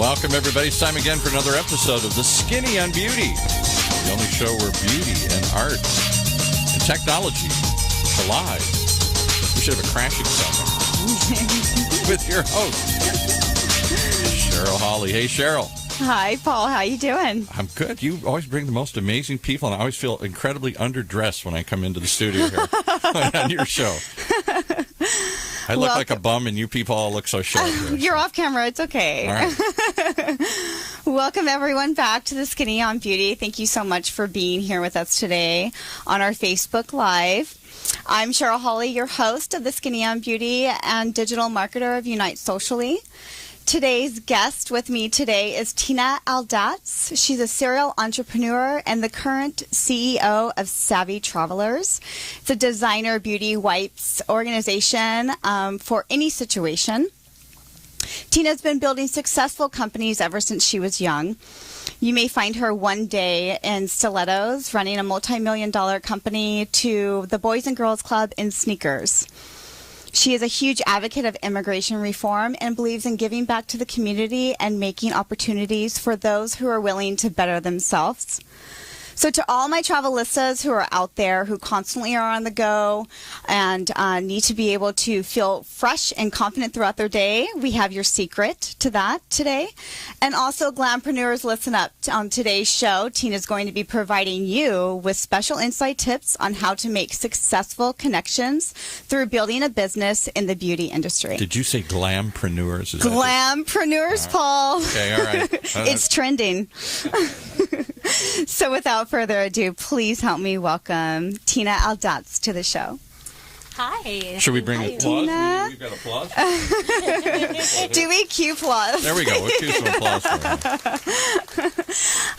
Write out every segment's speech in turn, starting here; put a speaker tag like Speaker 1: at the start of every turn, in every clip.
Speaker 1: Welcome, everybody. It's time again for another episode of The Skinny on Beauty, the only show where beauty and art and technology collide. We should have a crashing sound with your host, Cheryl Hawley. Hey, Cheryl.
Speaker 2: Hi, Paul. How you doing?
Speaker 1: I'm good. You always bring the most amazing people, and I always feel incredibly underdressed when I come into the studio here on your show. I look like a bum, and you people all look so sharp.
Speaker 2: You're off camera. It's okay.
Speaker 1: All right.
Speaker 2: Welcome, everyone, back to The Skinny on Beauty. Thank you so much for being here with us today on our Facebook Live. I'm Cheryl Hawley, your host of The Skinny on Beauty and digital marketer of Unite Socially. Today's guest with me today is Tina Aldatz. She's a serial entrepreneur and the current CEO of Savvy Travelers. It's a designer beauty wipes organization for any situation. Tina's been building successful companies ever since she was young. You may find her one day in stilettos running a multi-million-dollar company to the Boys and Girls Club in sneakers. She is a huge advocate of immigration reform and believes in giving back to the community and making opportunities for those who are willing to better themselves. So to all my travelistas who are out there, who constantly are on the go and need to be able to feel fresh and confident throughout their day, we have your secret to that today. And also, glampreneurs, listen up. On today's show, Tina's going to be providing you with special insight tips on how to make successful connections through building a business in the beauty industry.
Speaker 1: Did you say glampreneurs?
Speaker 2: Glampreneurs, Paul.
Speaker 1: Okay, all right.
Speaker 2: It's trending. So without further ado, please help me welcome Tina Aldatz to the show.
Speaker 3: Hi.
Speaker 1: Should we bring
Speaker 2: Hi,
Speaker 1: applause?
Speaker 2: Tina.
Speaker 1: We've got applause.
Speaker 2: Do we cue applause?
Speaker 1: There we go. We'll cue some applause for her.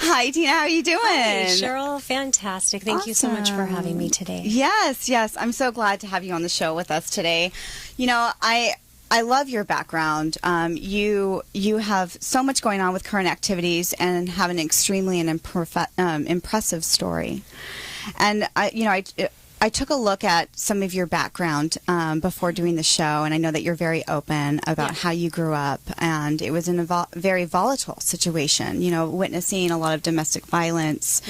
Speaker 2: Hi, Tina. How are you doing?
Speaker 3: Hi, Cheryl. Fantastic. Thank you so much for having me today.
Speaker 2: Yes. I'm so glad to have you on the show with us today. You know, I love your background. You have so much going on with current activities and have an extremely impressive story. And I took a look at some of your background before doing the show, and I know that you're very open about how you grew up, and it was in a very volatile situation, witnessing a lot of domestic violence,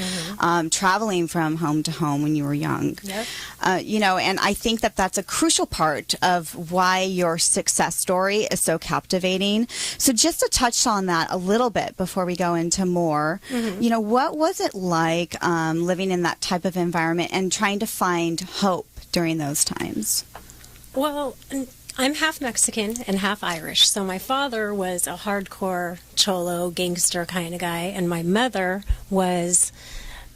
Speaker 2: traveling from home to home when you were young.
Speaker 3: Yep.
Speaker 2: And I think that that's a crucial part of why your success story is so captivating. So just to touch on that a little bit before we go into more, what was it like living in that type of environment and trying to find hope during those times?
Speaker 3: Well, I'm half Mexican and half Irish. So my father was a hardcore cholo gangster kind of guy, and my mother was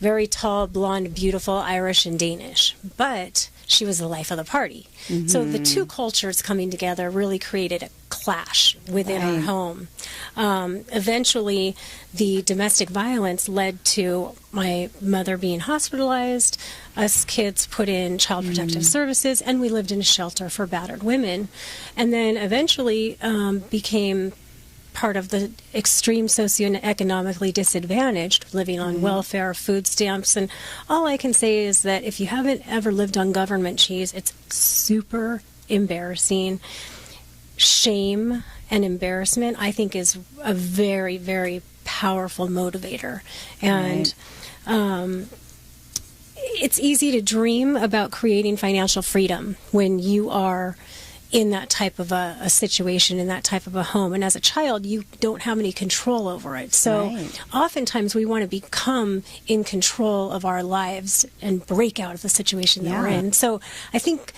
Speaker 3: very tall, blonde, beautiful, Irish and Danish. But she was the life of the party. So the two cultures coming together really created a clash within our home. Eventually, the domestic violence led to my mother being hospitalized, us kids put in child protective services, and we lived in a shelter for battered women. And then eventually became part of the extreme socioeconomically disadvantaged, living on welfare, food stamps. And all I can say is that if you haven't ever lived on government cheese, it's super embarrassing. Shame and embarrassment, I think, is a very, very powerful motivator. And it's easy to dream about creating financial freedom when you are in that type of a situation, in that type of a home. And as a child, you don't have any control over it. So oftentimes we want to become in control of our lives and break out of the situation that we're in. So I think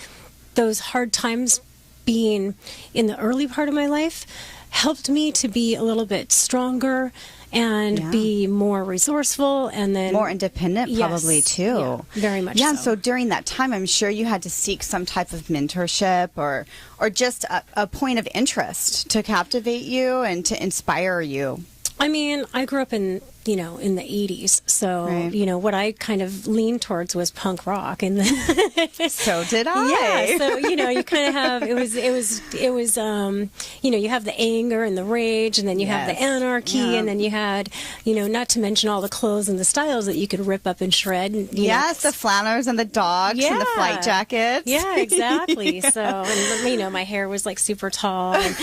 Speaker 3: those hard times being in the early part of my life helped me to be a little bit stronger and be more resourceful, and then
Speaker 2: more independent, probably too.
Speaker 3: Yeah, very much.
Speaker 2: Yeah. So during that time, I'm sure you had to seek some type of mentorship or just a point of interest to captivate you and to inspire you.
Speaker 3: I mean, I grew up in in the 80s. So,
Speaker 2: Right.
Speaker 3: what I kind of leaned towards was punk rock. And then
Speaker 2: So did I.
Speaker 3: yeah, so, you kind of have, it was, you have the anger and the rage, and then you have the
Speaker 2: Yes.
Speaker 3: anarchy,
Speaker 2: Yeah.
Speaker 3: and then you had, not to mention all the clothes and the styles that you could rip up and shred. And,
Speaker 2: Yes, the flannels and the dogs and the flight jackets.
Speaker 3: Yeah, exactly. So, and, my hair was like super tall. And,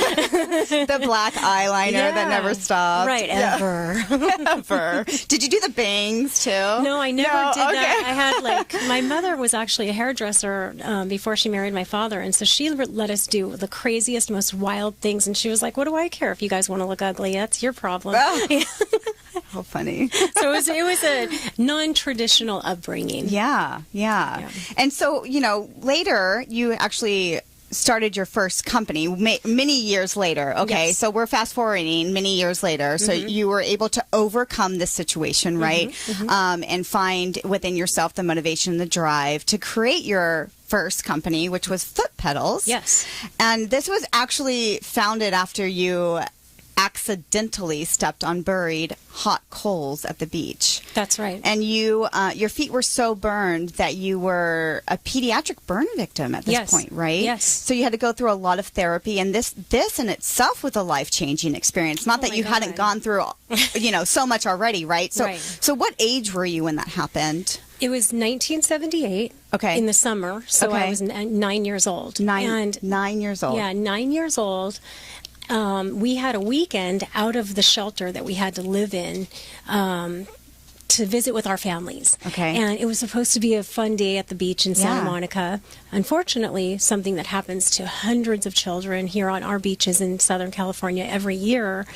Speaker 2: The black eyeliner that never stopped.
Speaker 3: Right,
Speaker 2: Yeah.
Speaker 3: ever.
Speaker 2: Ever. Did you do the bangs too?
Speaker 3: No, I never
Speaker 2: No?
Speaker 3: did
Speaker 2: Okay.
Speaker 3: that. I had my mother was actually a hairdresser before she married my father, and so she let us do the craziest, most wild things. And she was like, "What do I care if you guys want to look ugly? That's your problem."
Speaker 2: Oh. How funny.
Speaker 3: So it was a non-traditional upbringing.
Speaker 2: Yeah. And so, later you actually started your first company many years later. Okay,
Speaker 3: Yes.
Speaker 2: so we're fast forwarding many years later. So you were able to overcome this situation, right? And find within yourself the motivation, the drive to create your first company, which was Foot Pedals.
Speaker 3: Yes.
Speaker 2: And this was actually founded after you accidentally stepped on buried hot coals at the beach.
Speaker 3: That's right.
Speaker 2: And your feet were so burned that you were a pediatric burn victim at this
Speaker 3: Yes.
Speaker 2: point, right?
Speaker 3: Yes.
Speaker 2: So you had to go through a lot of therapy, and this in itself was a life-changing experience. Not that
Speaker 3: my
Speaker 2: you hadn't
Speaker 3: God.
Speaker 2: gone through, so much already, right? So,
Speaker 3: Right.
Speaker 2: so what age were you when that happened?
Speaker 3: It was 1978.
Speaker 2: Okay.
Speaker 3: In the summer, so
Speaker 2: Okay.
Speaker 3: I was 9 years old.
Speaker 2: Nine
Speaker 3: And
Speaker 2: years old.
Speaker 3: Yeah, 9 years old. We had a weekend out of the shelter that we had to live in to visit with our families.
Speaker 2: Okay.
Speaker 3: And it was supposed to be a fun day at the beach in Santa
Speaker 2: Yeah.
Speaker 3: Monica. Unfortunately, something that happens to hundreds of children here on our beaches in Southern California every year,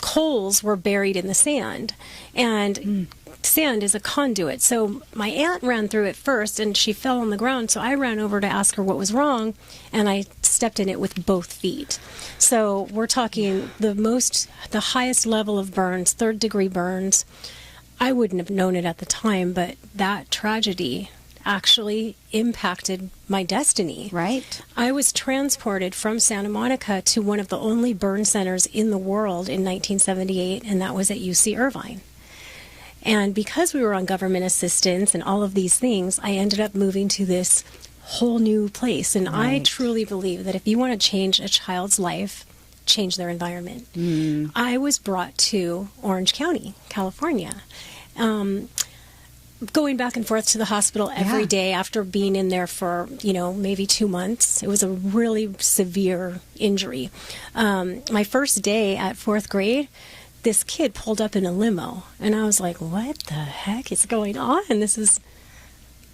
Speaker 3: coals were buried in the sand. And sand is a conduit. So my aunt ran through it first, and she fell on the ground. So I ran over to ask her what was wrong, and I stepped in it with both feet. So we're talking the highest level of burns, 3rd-degree burns. I wouldn't have known it at the time, but that tragedy actually impacted my destiny.
Speaker 2: Right.
Speaker 3: I was transported from Santa Monica to one of the only burn centers in the world in 1978, and that was at UC Irvine. And because we were on government assistance and all of these things, I ended up moving to this whole new place. And I truly believe that if you want to change a child's life, change their environment. I was brought to Orange County, California. Going back and forth to the hospital every day after being in there for, maybe 2 months. It was a really severe injury. My first day at 4th grade, this kid pulled up in a limo, and I was like, what the heck is going on?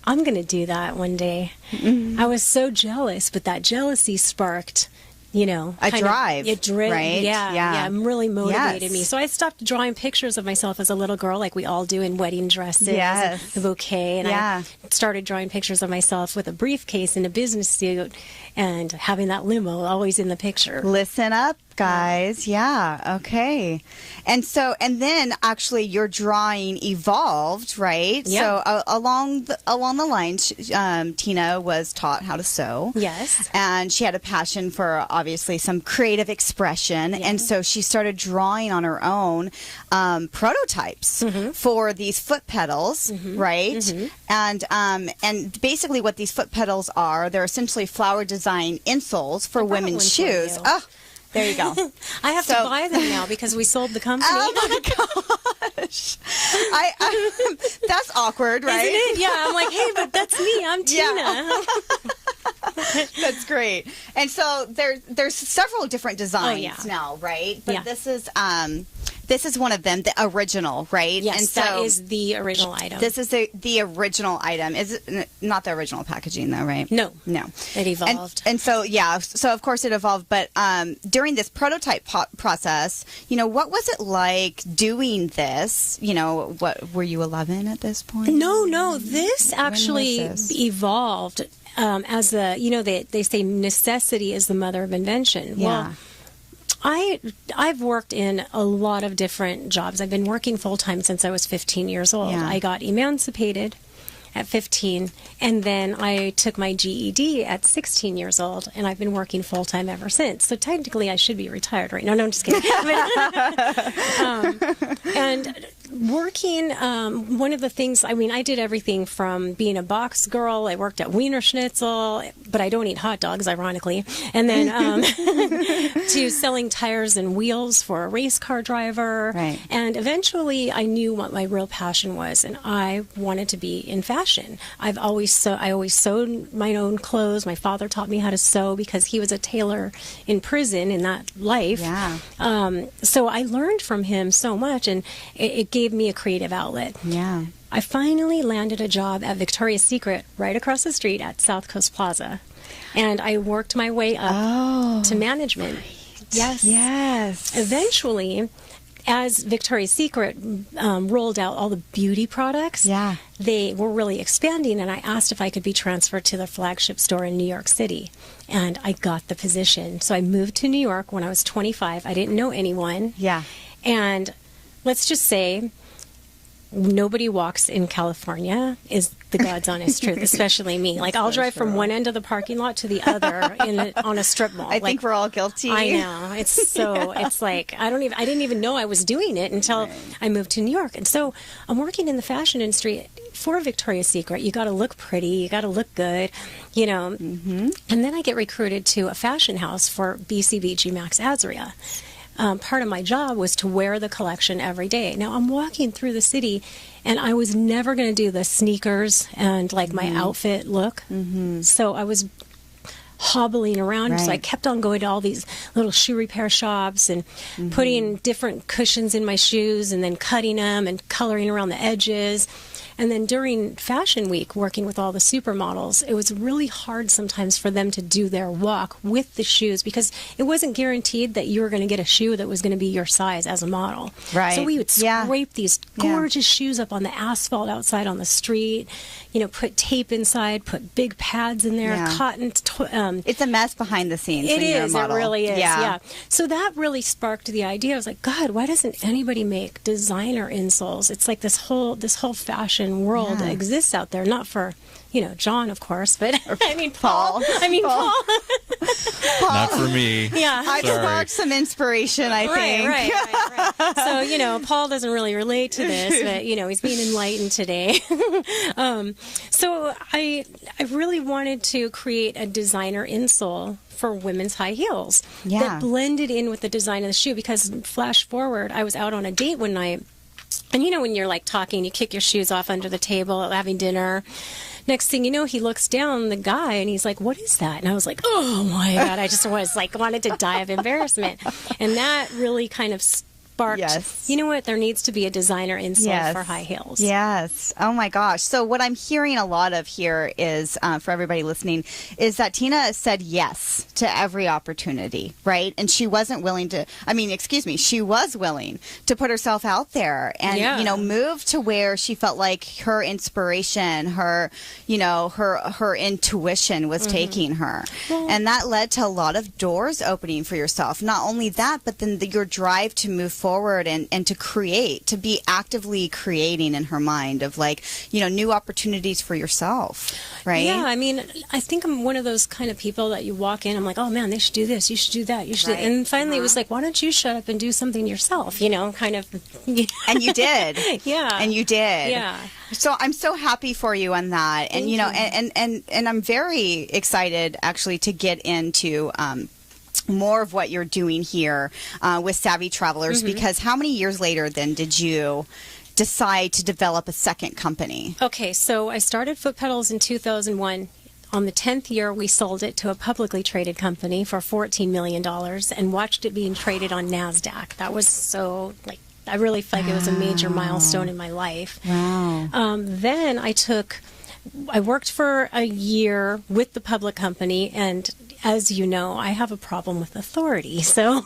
Speaker 3: I'm going to do that one day. I was so jealous, but that jealousy sparked,
Speaker 2: A drive, right?
Speaker 3: Yeah, really motivated
Speaker 2: Yes.
Speaker 3: me. So I stopped drawing pictures of myself as a little girl like we all do in wedding dresses,
Speaker 2: Yes.
Speaker 3: the bouquet, and
Speaker 2: Yeah.
Speaker 3: I started drawing pictures of myself with a briefcase and a business suit and having that limo always in the picture.
Speaker 2: Listen up, guys. Yeah. Okay. And then actually your drawing evolved, right?
Speaker 3: Yeah.
Speaker 2: So along the lines, Tina was taught how to sew.
Speaker 3: Yes.
Speaker 2: And she had a passion for obviously some creative expression.
Speaker 3: Yeah.
Speaker 2: And so she started drawing on her own prototypes for these foot pedals, right? And basically what these foot pedals are, they're essentially flower design insoles for
Speaker 3: brought
Speaker 2: women's
Speaker 3: one for
Speaker 2: shoes.
Speaker 3: you.
Speaker 2: Oh, there you go.
Speaker 3: I have to buy them now because we sold the company.
Speaker 2: Oh my gosh. I that's awkward, right?
Speaker 3: Isn't it? Yeah, I'm like, hey, but that's me. I'm Tina.
Speaker 2: Yeah. That's great. And so there's several different designs now, right? But this is one of them, the original, right?
Speaker 3: Yes,
Speaker 2: and so
Speaker 3: that is the original item.
Speaker 2: this is the original item. Is it not the original packaging though, right?
Speaker 3: No.
Speaker 2: And
Speaker 3: It evolved.
Speaker 2: so of course it evolved, but during this prototype process, what was it like doing this? What were you 11 at this point?
Speaker 3: No, this actually
Speaker 2: this?
Speaker 3: evolved as they say necessity is the mother of invention.
Speaker 2: Yeah.
Speaker 3: Well, I've worked in a lot of different jobs. I've been working full-time since I was 15 years old.
Speaker 2: Yeah.
Speaker 3: I got emancipated at 15, and then I took my GED at 16 years old, and I've been working full-time ever since. So technically I should be retired right now. No, I'm just kidding. And working, one of the things, I mean, I did everything from being a box girl. I worked at Wiener Schnitzel, but I don't eat hot dogs, ironically. And then to selling tires and wheels for a race car driver.
Speaker 2: Right.
Speaker 3: And eventually I knew what my real passion was, and I wanted to be in fashion. I always sewed my own clothes. My father taught me how to sew because he was a tailor in prison in that life.
Speaker 2: Yeah.
Speaker 3: So I learned from him so much, and it gave me a creative outlet.
Speaker 2: Yeah.
Speaker 3: I finally landed a job at Victoria's Secret right across the street at South Coast Plaza. And I worked my way up to management. Yes.
Speaker 2: Yes.
Speaker 3: Eventually, as Victoria's Secret rolled out all the beauty products, they were really expanding, and I asked if I could be transferred to the flagship store in New York City. And I got the position. So I moved to New York when I was 25. I didn't know anyone.
Speaker 2: Yeah.
Speaker 3: And let's just say, nobody walks in California, is the God's honest truth, especially me. Like, I'll drive from one end of the parking lot to the other on a strip mall.
Speaker 2: I think we're all guilty.
Speaker 3: I know. It's so, it's like, I didn't even know I was doing it until I moved to New York. And so I'm working in the fashion industry for Victoria's Secret. You got to look pretty. You got to look good, you know. Mm-hmm. And then I get recruited to a fashion house for BCBG Max Azria. Part of my job was to wear the collection every day. Now, I'm walking through the city, and I was never going to do the sneakers and, like, my outfit look. Mm-hmm. So I was hobbling around. So I kept on going to all these little shoe repair shops and putting different cushions in my shoes and then cutting them and coloring around the edges. And then during Fashion Week, working with all the supermodels, it was really hard sometimes for them to do their walk with the shoes because it wasn't guaranteed that you were going to get a shoe that was going to be your size as a model.
Speaker 2: Right.
Speaker 3: So we would scrape these gorgeous shoes up on the asphalt outside on the street, you know, put tape inside, put big pads in there, cotton.
Speaker 2: It's a mess behind the scenes.
Speaker 3: It
Speaker 2: when you're a
Speaker 3: is.
Speaker 2: model.
Speaker 3: It really is. Yeah. So that really sparked the idea. I was like, God, why doesn't anybody make designer insoles? It's like this whole fashion world exists out there, not for, you know, John, of course, but I mean Paul. Paul.
Speaker 1: Not for me.
Speaker 3: Yeah.
Speaker 2: I sparked some inspiration, I think.
Speaker 3: Right. So, you know, Paul doesn't really relate to this, but, you know, he's being enlightened today. So I really wanted to create a designer insole for women's high heels that blended in with the design of the shoe, because flash forward, I was out on a date one night. And, you know, when you're, like, talking, you kick your shoes off under the table, having dinner. Next thing you know, he looks down, the guy, and he's like, what is that? And I was like, oh, my God. I just was, like, wanted to die of embarrassment. And that really kind of sparked, you know what, there needs to be a designer insole for high heels.
Speaker 2: Yes. Oh, my gosh. So what I'm hearing a lot of here is, for everybody listening, is that Tina said yes to every opportunity, right? And she wasn't willing to, she was willing to put herself out there and, you know, move to where she felt like her inspiration, her, you know, her intuition was taking her. Well, and that led to a lot of doors opening for yourself. Not only that, but then your drive to move forward and to create, to be actively creating in her mind of, like, you know, new opportunities for yourself, right?
Speaker 3: Yeah, I mean, I think I'm one of those kind of people that you walk in, I'm like, oh man, they should do this, you should do that, you should do. And finally it was like, why don't you shut up and do something yourself, you know, kind of.
Speaker 2: And you did. And you did.
Speaker 3: Yeah.
Speaker 2: So I'm so happy for you on that. And, you know, and I'm very excited actually to get into more of what you're doing here with Savvy Travelers, because how many years later then did you decide to develop a second company?
Speaker 3: Okay, so I started Foot Pedals in 2001. On the 10th year, we sold it to a publicly traded company for $14 million and watched it being traded on NASDAQ. That was so, like, I really felt like it was a major milestone in my life.
Speaker 2: Wow.
Speaker 3: Then I worked for a year with the public company, and as you know, I have a problem with authority. So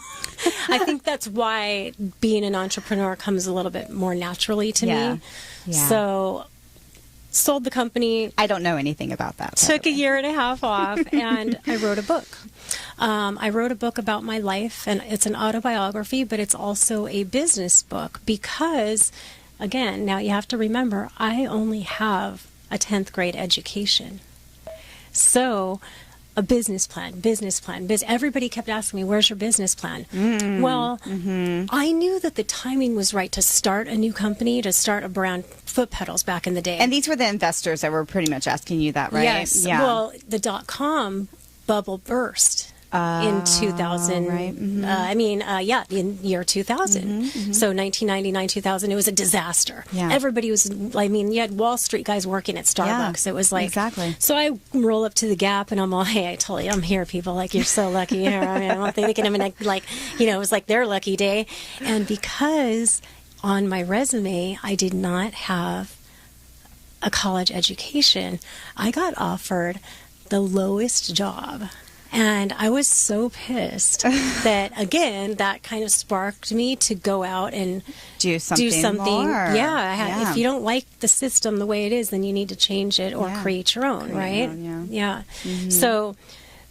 Speaker 3: I think that's why being an entrepreneur comes a little bit more naturally to me. Yeah. So sold the company.
Speaker 2: I don't know anything about that.
Speaker 3: Took a year and a half off, and I wrote a book. I wrote a book about my life, and it's an autobiography, but it's also a business book because, again, now you have to remember, I only have a 10th grade education. So a business plan. Everybody kept asking me, where's your business plan? Well, I knew that the timing was right to start a new company, to start a brand, Foot Pedals, back in the day.
Speaker 2: And these were the investors that were pretty much asking you that, right?
Speaker 3: Yes.
Speaker 2: Yeah.
Speaker 3: Well, the .com bubble burst in 2000.
Speaker 2: Right.
Speaker 3: In year 2000. So 1999, 2000, it was a disaster.
Speaker 2: Yeah.
Speaker 3: Everybody was, you had Wall Street guys working at Starbucks.
Speaker 2: Yeah,
Speaker 3: it was like,
Speaker 2: exactly.
Speaker 3: So I roll up to the Gap and I'm all, hey, I told you, I'm here, people. Like, you're so lucky here. I mean, I'm thinking, it was like their lucky day. And because on my resume, I did not have a college education, I got offered the lowest job. And I was so pissed that, again, that kind of sparked me to go out and
Speaker 2: do something more.
Speaker 3: Yeah. If you don't like the system the way it is, then you need to change it or create your own, right? Yeah. So,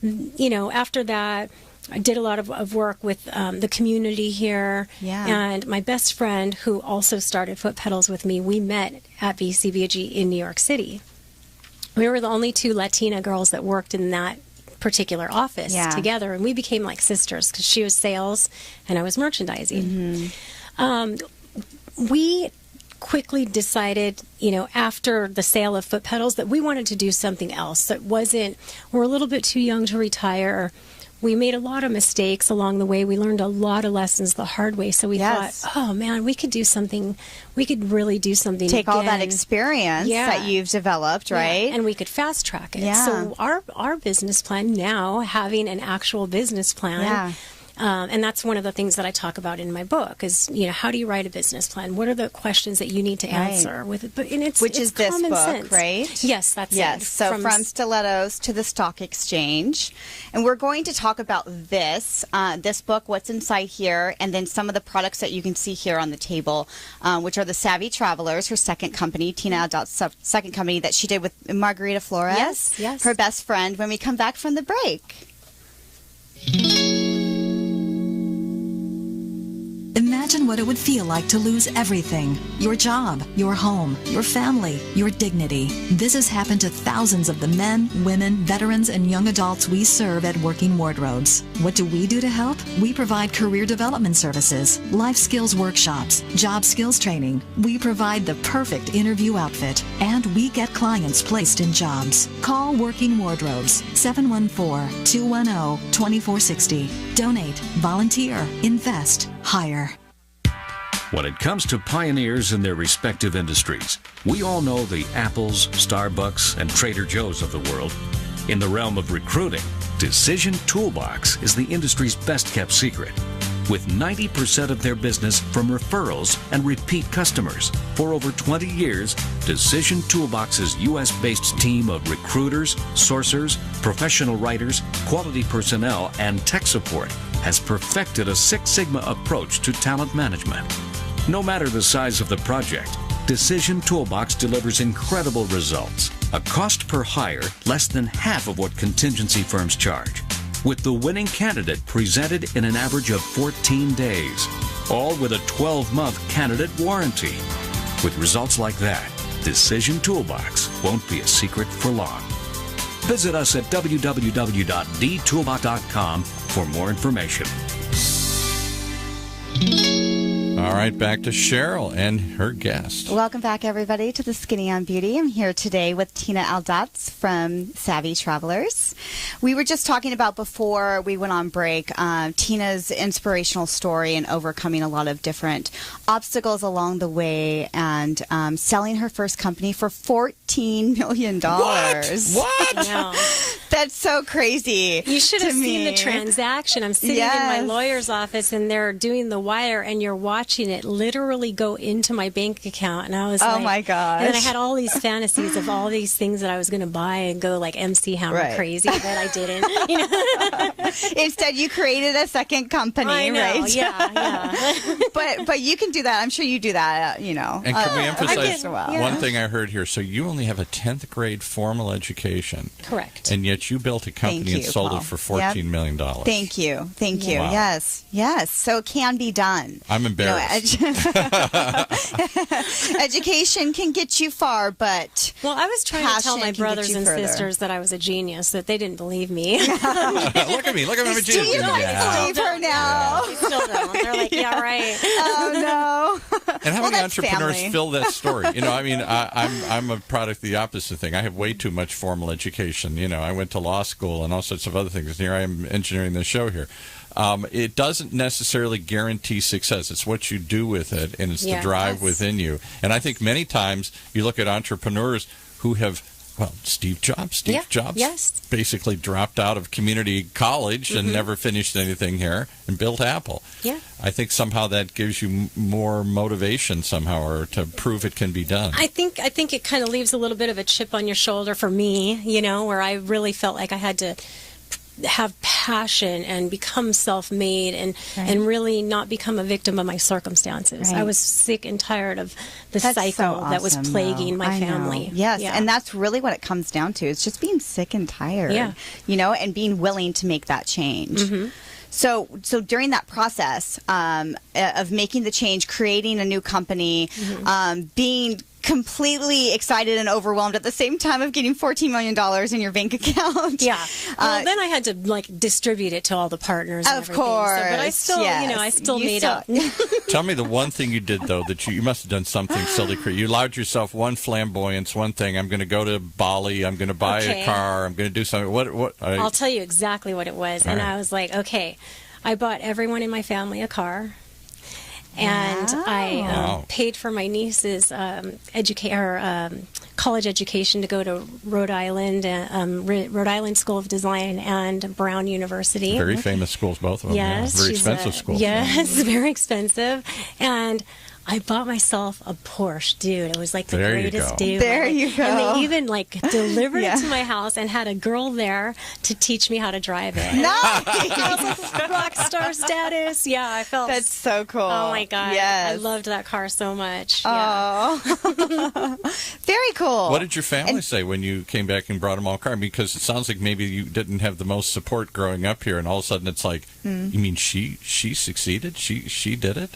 Speaker 3: after that, I did a lot of work with the community here.
Speaker 2: Yeah.
Speaker 3: And my best friend, who also started Foot Pedals with me, we met at BCBG in New York City. We were the only two Latina girls that worked in that particular office together, and we became like sisters because she was sales and I was merchandising. We quickly decided, after the sale of Foot Pedals, that we wanted to do something else that we're a little bit too young to retire. We made a lot of mistakes along the way. We learned a lot of lessons the hard way. So we thought, oh man, we could do something. We could really do something.
Speaker 2: Take all that experience that you've developed, right?
Speaker 3: And we could fast track it.
Speaker 2: Yeah.
Speaker 3: So our business plan now, having an actual business plan. And that's one of the things that I talk about in my book is, how do you write a business plan? What are the questions that you need to answer with it?
Speaker 2: Which is this book,
Speaker 3: sense.
Speaker 2: Right?
Speaker 3: Yes, that's it.
Speaker 2: Yes, so from stilettos to the stock exchange. And we're going to talk about this book, what's inside here, and then some of the products that you can see here on the table, which are the Savvy Travelers, her second company, Tina Aldatz's second company that she did with Margarita Flores,
Speaker 3: yes.
Speaker 2: her best friend, when we come back from the break.
Speaker 4: Imagine what it would feel like to lose everything. Your job, your home, your family, your dignity. This has happened to thousands of the men, women, veterans, and young adults we serve at Working Wardrobes. What do we do to help? We provide career development services, life skills workshops, job skills training. We provide the perfect interview outfit, and we get clients placed in jobs. Call Working Wardrobes, 714-210-2460. Donate, volunteer, invest, hire.
Speaker 5: When it comes to pioneers in their respective industries, we all know the Apples, Starbucks, and Trader Joe's of the world. In the realm of recruiting, Decision Toolbox is the industry's best-kept secret. With 90% of their business from referrals and repeat customers. For over 20 years, Decision Toolbox's U.S.-based team of recruiters, sourcers, professional writers, quality personnel, and tech support has perfected a Six Sigma approach to talent management. No matter the size of the project, Decision Toolbox delivers incredible results. A cost per hire less than half of what contingency firms charge, with the winning candidate presented in an average of 14 days, all with a 12-month candidate warranty. With results like that, Decision Toolbox won't be a secret for long. Visit us at www.dtoolbox.com for more information.
Speaker 1: All right, back to Cheryl and her guest.
Speaker 2: Welcome back, everybody, to the Skinny on Beauty. I'm here today with Tina Aldatz from Savvy Travelers. We were just talking about, before we went on break, Tina's inspirational story and overcoming a lot of different obstacles along the way, and selling her first company for $14 million.
Speaker 1: What?
Speaker 3: No.
Speaker 2: That's so crazy.
Speaker 3: You should have seen the transaction. I'm sitting in my lawyer's office, and they're doing the wire, and you're watching it literally go into my bank account. And I was
Speaker 2: oh my gosh.
Speaker 3: And then I had all these fantasies of all these things that I was going to buy and go like MC Hammer crazy, but I didn't.
Speaker 2: Instead, you created a second company,
Speaker 3: I know,
Speaker 2: right?
Speaker 3: Yeah.
Speaker 2: But you can do that. I'm sure you do that,
Speaker 1: And can we emphasize
Speaker 2: well.
Speaker 1: one thing I heard here? So you only have a 10th grade formal education.
Speaker 3: Correct.
Speaker 1: And yet you built a company and sold
Speaker 2: Paul.
Speaker 1: it for $14 million.
Speaker 2: Thank you.
Speaker 1: Wow.
Speaker 2: Yes. So it can be done.
Speaker 1: I'm embarrassed.
Speaker 2: education can get you far, but
Speaker 3: well, I was trying to tell my brothers and sisters that I was a genius, that they didn't believe me.
Speaker 1: Look at me, I'm a genius.
Speaker 2: You don't believe her now.
Speaker 3: They still don't. They're like, yeah, right.
Speaker 2: Oh no.
Speaker 1: And how many entrepreneurs
Speaker 2: family.
Speaker 1: fill that story? I'm a product of the opposite thing. I have way too much formal education. I went to law school and all sorts of other things. And here I am engineering the show here. It doesn't necessarily guarantee success. It's what you do with it, and it's the drive within you. And I think many times you look at entrepreneurs who have, Steve Jobs basically dropped out of community college and never finished anything here and built Apple.
Speaker 3: Yeah.
Speaker 1: I think somehow that gives you more motivation somehow, or to prove it can be done.
Speaker 3: I think it kind of leaves a little bit of a chip on your shoulder for me, where I really felt like I had to have passion and become self-made and really not become a victim of my circumstances.
Speaker 2: Right.
Speaker 3: I was sick and tired of the cycle that was plaguing my family.
Speaker 2: Yes, and that's really what it comes down to. It's just being sick and tired, and being willing to make that change.
Speaker 3: Mm-hmm.
Speaker 2: So during that process of making the change, creating a new company, being completely excited and overwhelmed at the same time of getting $14 million in your bank account.
Speaker 3: Yeah. Well, then I had to distribute it to all the partners.
Speaker 2: Of course.
Speaker 3: But I still, I still made up.
Speaker 1: Tell me the one thing you did though that you must have done something silly. You allowed yourself one flamboyance, one thing. I'm going to go to Bali. I'm going to buy a car. I'm going to do something. What?
Speaker 3: I'll tell you exactly what it was. And I was like, okay, I bought everyone in my family a car. And I paid for my niece's college education to go to Rhode Island School of Design and Brown University.
Speaker 1: Very famous schools, both of them.
Speaker 3: Yes,
Speaker 1: very expensive schools.
Speaker 3: Yes, very expensive. And I bought myself a Porsche, dude. It was like the greatest deal.
Speaker 2: There you go.
Speaker 3: And they even delivered it to my house and had a girl there to teach me how to drive it.
Speaker 2: Nice.
Speaker 3: Rock star status. Yeah, I felt
Speaker 2: that's so cool.
Speaker 3: Oh my god.
Speaker 2: Yes.
Speaker 3: I loved that car so much.
Speaker 2: Oh. Very cool.
Speaker 1: What did your family say when you came back and brought them all a car? Because it sounds like maybe you didn't have the most support growing up here, and all of a sudden it's like, you mean she succeeded? She did it?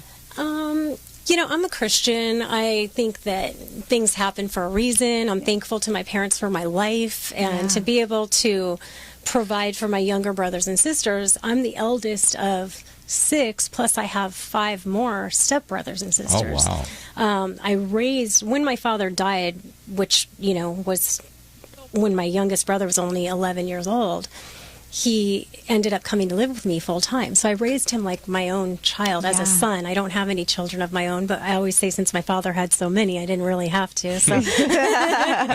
Speaker 3: I'm a Christian. I think that things happen for a reason. I'm thankful to my parents for my life and to be able to provide for my younger brothers and sisters. I'm the eldest of 6, plus I have 5 more stepbrothers and sisters.
Speaker 1: Oh, wow.
Speaker 3: I raised, when my father died, which, was when my youngest brother was only 11 years old, he ended up coming to live with me full time. So I raised him like my own child as a son. I don't have any children of my own, but I always say since my father had so many, I didn't really have to. So.
Speaker 1: And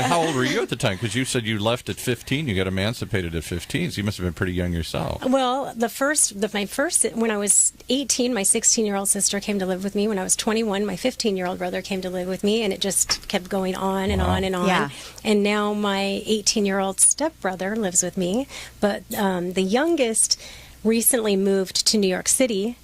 Speaker 1: how old were you at the time? Because you said you left at 15. You got emancipated at 15, so you must have been pretty young yourself.
Speaker 3: Well, when I was 18, my 16-year-old sister came to live with me. When I was 21, my 15-year-old brother came to live with me, and it just kept going on and on and on. Yeah. And now my 18-year-old stepbrother lives with me, but the youngest recently moved to New York City,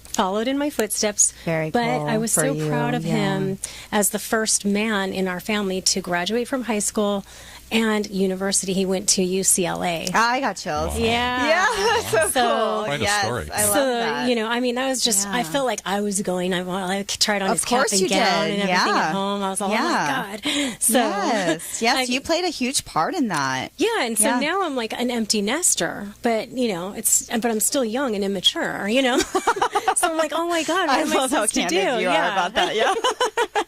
Speaker 3: followed in my footsteps.
Speaker 2: Very
Speaker 3: but
Speaker 2: cool
Speaker 3: I was so proud of him as the first man in our family to graduate from high school and university. He went to UCLA.
Speaker 2: I got chills.
Speaker 1: Wow.
Speaker 2: Yeah, that's so cool.
Speaker 1: Quite a story.
Speaker 2: I love that.
Speaker 3: I was just, I felt like I was going. I tried on his cap and gown and everything at home. I was all, oh my God. So,
Speaker 2: yes, you played a huge part in that.
Speaker 3: Yeah, and so now I'm like an empty nester, but but I'm still young and immature, So I'm like, oh my God, what am I supposed to do?
Speaker 2: You are about that, yeah.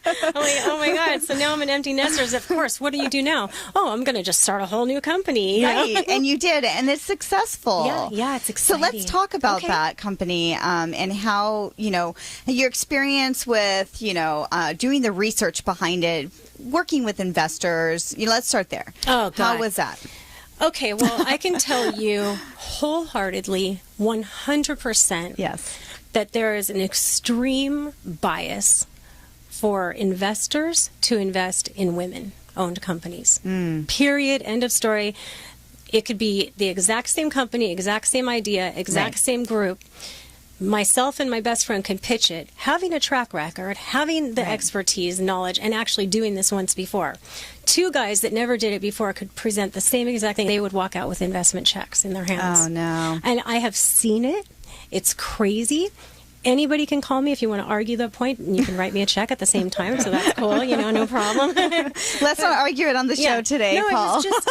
Speaker 3: I'm like, oh my God. So now I'm an empty nester. Of course, what do you do now? Oh, I'm going to just start a whole new company.
Speaker 2: Right, and you did, and it's successful.
Speaker 3: Yeah, it's exciting.
Speaker 2: So let's talk about that company and how, your experience with, doing the research behind it, working with investors. Let's start there.
Speaker 3: Oh, God.
Speaker 2: How was that?
Speaker 3: Okay, well, I can tell you wholeheartedly, 100%, that there is an extreme bias for investors to invest in women-owned companies. Period. End of story. It could be the exact same company, exact same idea, exact same group. Myself and my best friend can pitch it, having a track record, having the expertise, knowledge, and actually doing this once before. 2 guys that never did it before could present the same exact thing. They would walk out with investment checks in their hands.
Speaker 2: Oh, no.
Speaker 3: And I have seen it. It's crazy. Anybody can call me if you want to argue the point, and you can write me a check at the same time, so that's cool, no problem.
Speaker 2: Let's not argue it on the show today, Paul.
Speaker 3: It was just,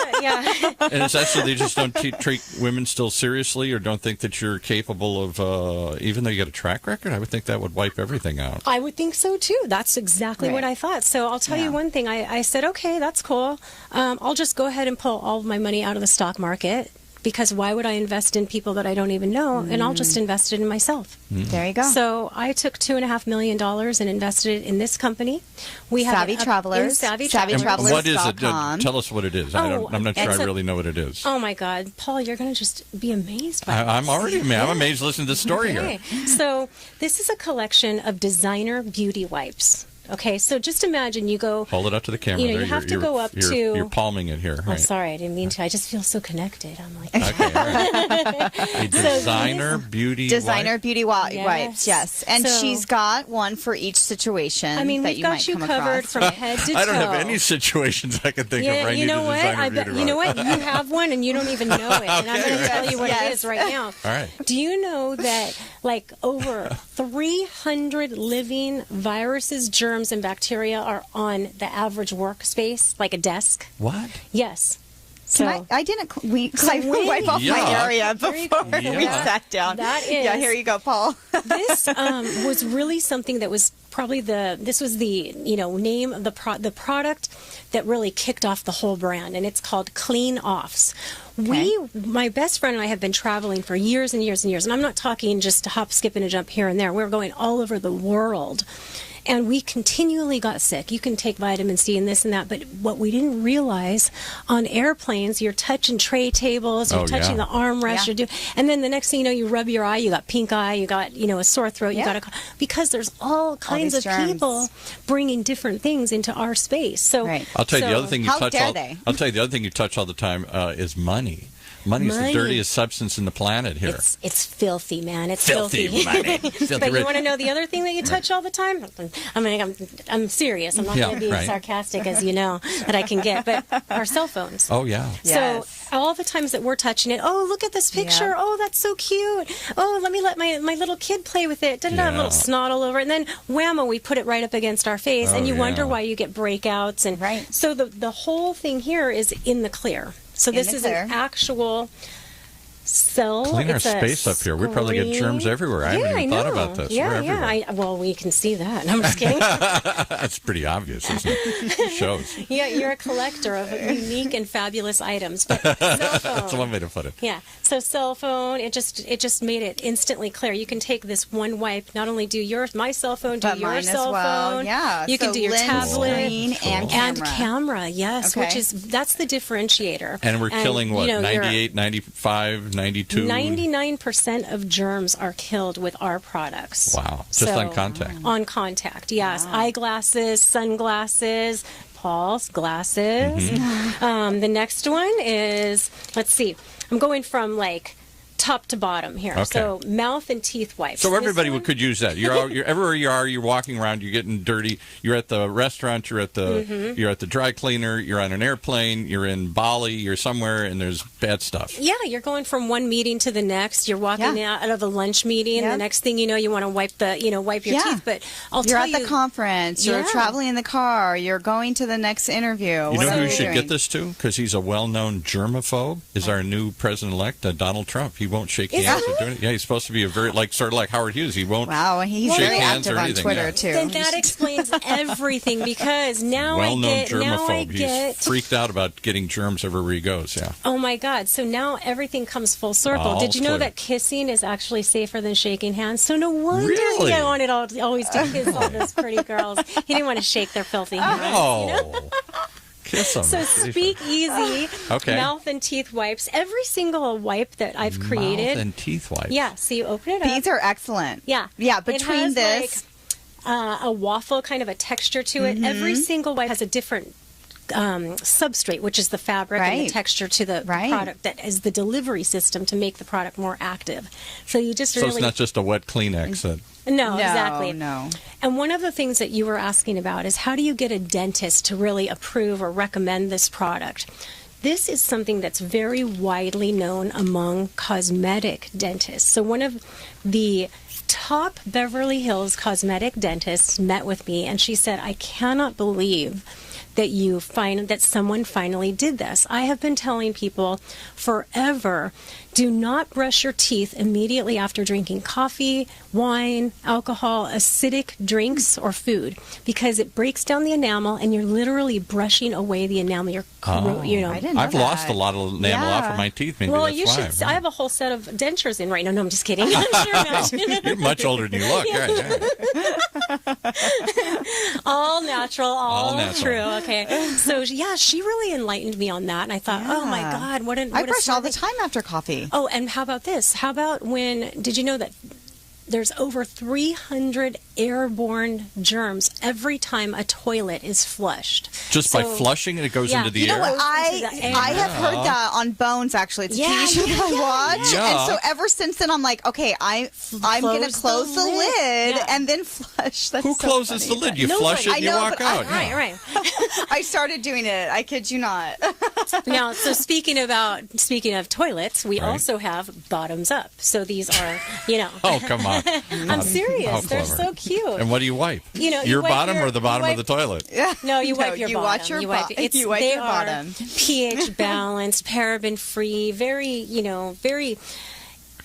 Speaker 1: And is that so they just don't treat women still seriously, or don't think that you're capable of, even though you got a track record? I would think that would wipe everything out.
Speaker 3: I would think so, too. That's exactly what I thought. So I'll tell you one thing. I said, okay, that's cool. I'll just go ahead and pull all of my money out of the stock market. Because why would I invest in people that I don't even know? And I'll just invest it in myself.
Speaker 2: There you go.
Speaker 3: So I took $2.5 million and invested it in this company. We have
Speaker 2: Savvy Travelers.
Speaker 3: Savvy Travelers.
Speaker 1: And what is it? Tell us what it is. I'm not sure I really know what it is.
Speaker 3: Oh, my God. Paul, you're going to just be amazed by this.
Speaker 1: I'm already amazed. I'm amazed listening to the story here.
Speaker 3: So this is a collection of designer beauty wipes. Okay, so just imagine you go...
Speaker 1: Hold it up to the camera.
Speaker 3: You have to go up to...
Speaker 1: You're palming it here.
Speaker 3: Oh, sorry, I didn't mean to. I just feel so connected. I'm like...
Speaker 1: Okay, all right. A designer beauty
Speaker 2: wipes, yes. And she's got one for each situation that
Speaker 3: we've
Speaker 2: you
Speaker 3: got
Speaker 2: might
Speaker 3: you
Speaker 2: come
Speaker 3: covered
Speaker 2: across.
Speaker 3: from head to toe.
Speaker 1: I don't have any situations I can think of right
Speaker 3: you know what? You know what? You have one and you don't even know it. And I'm going to tell you what it is right now.
Speaker 1: All right.
Speaker 3: Do you know that over 300 living viruses, germs, and bacteria are on the average workspace, like a desk?
Speaker 1: What?
Speaker 3: Yes.
Speaker 2: I didn't wipe off my area before we sat down.
Speaker 3: That is.
Speaker 2: Yeah, here you go, Paul.
Speaker 3: This was really something that was probably this was the name of the product that really kicked off the whole brand, and it's called Clean Offs. Okay. My best friend and I have been traveling for years and years and years, and I'm not talking just to hop, skip, and a jump here and there. We're going all over the world. And we continually got sick. You can take vitamin C and this and that, but what we didn't realize on airplanes, you're touching tray tables, you're touching the armrest, and then the next thing you know, you rub your eye, you got pink eye, you got a sore throat, you got because there's all kinds of
Speaker 2: germs.
Speaker 3: People bringing different things into our space. So
Speaker 1: I'll tell you the other thing you touch. I'll tell you the other thing you touch all the time is money. Money is the dirtiest substance in the planet here.
Speaker 3: It's filthy, man. It's
Speaker 1: filthy. Money. Filthy
Speaker 3: but
Speaker 1: rich.
Speaker 3: You want to know the other thing that you touch all the time? I mean, I'm serious. I'm not going to be sarcastic, as you know, that I can get. But our cell phones.
Speaker 1: Oh, yeah.
Speaker 3: So all the times that we're touching it, oh, look at this picture. Yeah. Oh, that's so cute. Oh, let me let my little kid play with it. A little snot all over it. And then, whammo, we put it right up against our face. And you wonder why you get breakouts. And so the whole thing here is in the clear. So this is an actual cell.
Speaker 1: Clean our space up here. We probably get germs everywhere. I haven't even thought about this.
Speaker 3: Well, we can see that. I'm just kidding.
Speaker 1: That's pretty obvious, isn't it? It shows.
Speaker 3: Yeah, you're a collector of unique and fabulous items. But cell phone.
Speaker 1: That's one way to put it.
Speaker 3: Yeah. So cell phone, it just made it instantly clear. You can take this one wipe, not only do my cell phone, do your cell phone.
Speaker 2: Yeah.
Speaker 3: You can do your tablet
Speaker 2: and
Speaker 3: camera. Yes,
Speaker 2: okay.
Speaker 3: that's the differentiator.
Speaker 1: And we're killing what? 98, 95, 92?
Speaker 3: 99% of germs are killed with our products.
Speaker 1: Wow. Just on contact.
Speaker 3: On contact, yes. Wow. Eyeglasses, sunglasses, Paul's glasses. Mm-hmm. The next one is, let's see, I'm going from top to bottom here. Okay. So mouth and teeth wipes.
Speaker 1: So everybody could use that. You're everywhere you are. You're walking around. You're getting dirty. You're at the restaurant. You're at the dry cleaner. You're on an airplane. You're in Bali. You're somewhere, and there's bad stuff.
Speaker 3: Yeah, you're going from one meeting to the next. You're walking out of a lunch meeting. The next thing you know, you want to wipe your teeth. But
Speaker 2: you're at the conference. You're traveling in the car. You're going to the next interview.
Speaker 1: You know who you should get this to? Because he's a well-known germaphobe. Is our new president-elect Donald Trump? He won't shake hands or do anything. Yeah, he's supposed to be a very sort of like Howard Hughes. He won't.
Speaker 2: Wow, he's
Speaker 1: shake
Speaker 2: very
Speaker 1: hands
Speaker 2: active
Speaker 1: or
Speaker 2: on
Speaker 1: anything.
Speaker 2: Twitter too.
Speaker 3: Then that explains everything because now
Speaker 1: well-known germaphobe. He's freaked out about getting germs everywhere he goes. Yeah.
Speaker 3: Oh my God! So now everything comes full circle. Did you know that kissing is actually safer than shaking hands? So no wonder he wanted always to kiss all those pretty girls. He didn't want to shake their filthy hands.
Speaker 1: Oh. Kiss them.
Speaker 3: So Speak Easy mouth and teeth wipes. Every single wipe that I've created.
Speaker 1: Mouth and teeth wipes.
Speaker 3: Yeah. So you open it up.
Speaker 2: These are excellent.
Speaker 3: Yeah.
Speaker 2: Yeah. Between this,
Speaker 3: a waffle kind of a texture to it. Every single wipe has a different substrate, which is the fabric and the texture to the product that is the delivery system to make the product more active. So you just
Speaker 1: it's not just a wet Kleenex.
Speaker 3: No, exactly.
Speaker 2: No.
Speaker 3: And one of the things that you were asking about is how do you get a dentist to really approve or recommend this product? This is something that's very widely known among cosmetic dentists. So one of the top Beverly Hills cosmetic dentist met with me, and she said, I cannot believe that someone finally did this. I have been telling people forever, do not brush your teeth immediately after drinking coffee, wine, alcohol, acidic drinks, or food, because it breaks down the enamel, and you're literally brushing away the enamel.
Speaker 2: I didn't know
Speaker 1: I've lost a lot of enamel off of my teeth. Maybe
Speaker 3: well,
Speaker 1: that's
Speaker 3: you
Speaker 1: why.
Speaker 3: should. I have a whole set of dentures in right now. No, I'm just kidding. I'm sure not.
Speaker 1: You're much older than you look.
Speaker 3: All natural, all
Speaker 1: natural.
Speaker 3: true. Okay. So, yeah, she really enlightened me on that. And I thought, oh, my God, what a
Speaker 2: I brush all the
Speaker 3: smart-
Speaker 2: time after coffee.
Speaker 3: Oh, and how about this? How about did you know that there's over 300 airborne germs every time a toilet is flushed?
Speaker 1: Just by flushing it goes into the
Speaker 2: you know
Speaker 1: air?
Speaker 2: what?
Speaker 3: Goes into the air.
Speaker 2: I have heard that on Bones, actually. It's a TV show that I watch.
Speaker 1: Yeah.
Speaker 2: And so ever since then, I'm like, okay, I'm going to close the lid and then flush. That's
Speaker 1: Who
Speaker 2: so
Speaker 1: closes
Speaker 2: funny.
Speaker 1: the lid? You
Speaker 3: No,
Speaker 1: flush
Speaker 3: but
Speaker 1: it and you walk out.
Speaker 3: Right.
Speaker 2: I started doing it. I kid you not.
Speaker 3: Now, so speaking of toilets, we also have bottoms up. So these are,
Speaker 1: Oh, come on.
Speaker 3: I'm serious.
Speaker 1: How
Speaker 3: They're
Speaker 1: clever.
Speaker 3: so cute.
Speaker 1: And what do you wipe?
Speaker 3: You
Speaker 1: your
Speaker 3: wipe
Speaker 1: bottom
Speaker 3: your-
Speaker 1: or the bottom
Speaker 3: you
Speaker 1: of the toilet?
Speaker 3: No, you wipe your
Speaker 2: you
Speaker 3: bottom.
Speaker 2: watch your
Speaker 3: you wipe,
Speaker 2: bo-
Speaker 3: it's,
Speaker 2: you wipe
Speaker 3: they
Speaker 2: your
Speaker 3: are
Speaker 2: bottom.
Speaker 3: pH balanced, paraben free, very, very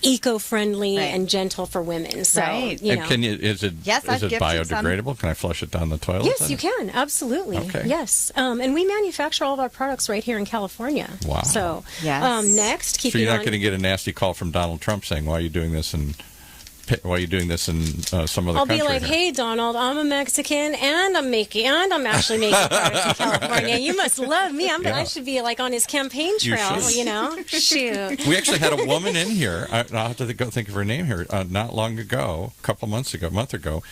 Speaker 3: eco-friendly and gentle for women. So,
Speaker 2: Right.
Speaker 3: you
Speaker 1: And
Speaker 3: know.
Speaker 1: is it
Speaker 2: Yes, I've gifted
Speaker 1: biodegradable? Can I flush it down the toilet?
Speaker 3: Yes,
Speaker 1: then?
Speaker 3: you can. Absolutely.
Speaker 1: Okay.
Speaker 3: Yes. And we manufacture all of our products right here in California.
Speaker 1: Wow.
Speaker 3: So,
Speaker 2: Yes.
Speaker 3: next,
Speaker 1: So
Speaker 3: keeping
Speaker 1: you're not
Speaker 3: on.
Speaker 1: going to get a nasty call from Donald Trump saying, why are you doing this in some other
Speaker 3: I'll
Speaker 1: country?
Speaker 3: be like,
Speaker 1: here?
Speaker 3: hey, Donald, I'm a Mexican, and I'm actually making products in California. You must love me. I should be like on his campaign
Speaker 1: You
Speaker 3: trail,
Speaker 1: should.
Speaker 3: Shoot.
Speaker 1: We actually had a woman in here. I'll have to go think of her name here. Not long ago, a month ago,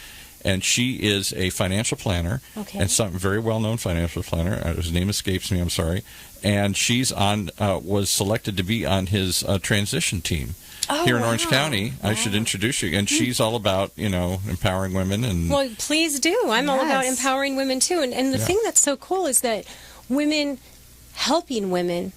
Speaker 1: and she is a financial planner, and some very well-known financial planner. His name escapes me. I'm sorry. And she's was selected to be on his transition team here in Orange County. I should introduce you. And she's all about empowering women. And
Speaker 3: Well, please do. I'm all about empowering women too. And the thing that's so cool is that women helping women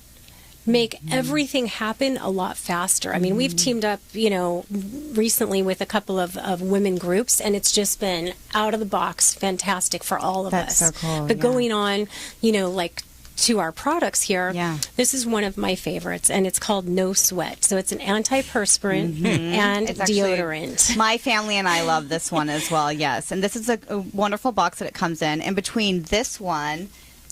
Speaker 3: make everything happen a lot faster. I mean, we've teamed up, recently with a couple of women groups, and it's just been out of the box fantastic for all of us.
Speaker 2: That's so cool.
Speaker 3: But going on, like to our products here, this is one of my favorites, and it's called No Sweat. So it's an antiperspirant and
Speaker 2: It's actually-
Speaker 3: deodorant.
Speaker 2: My family and I love this one as well, yes. And this is a wonderful box that it comes in. And between this one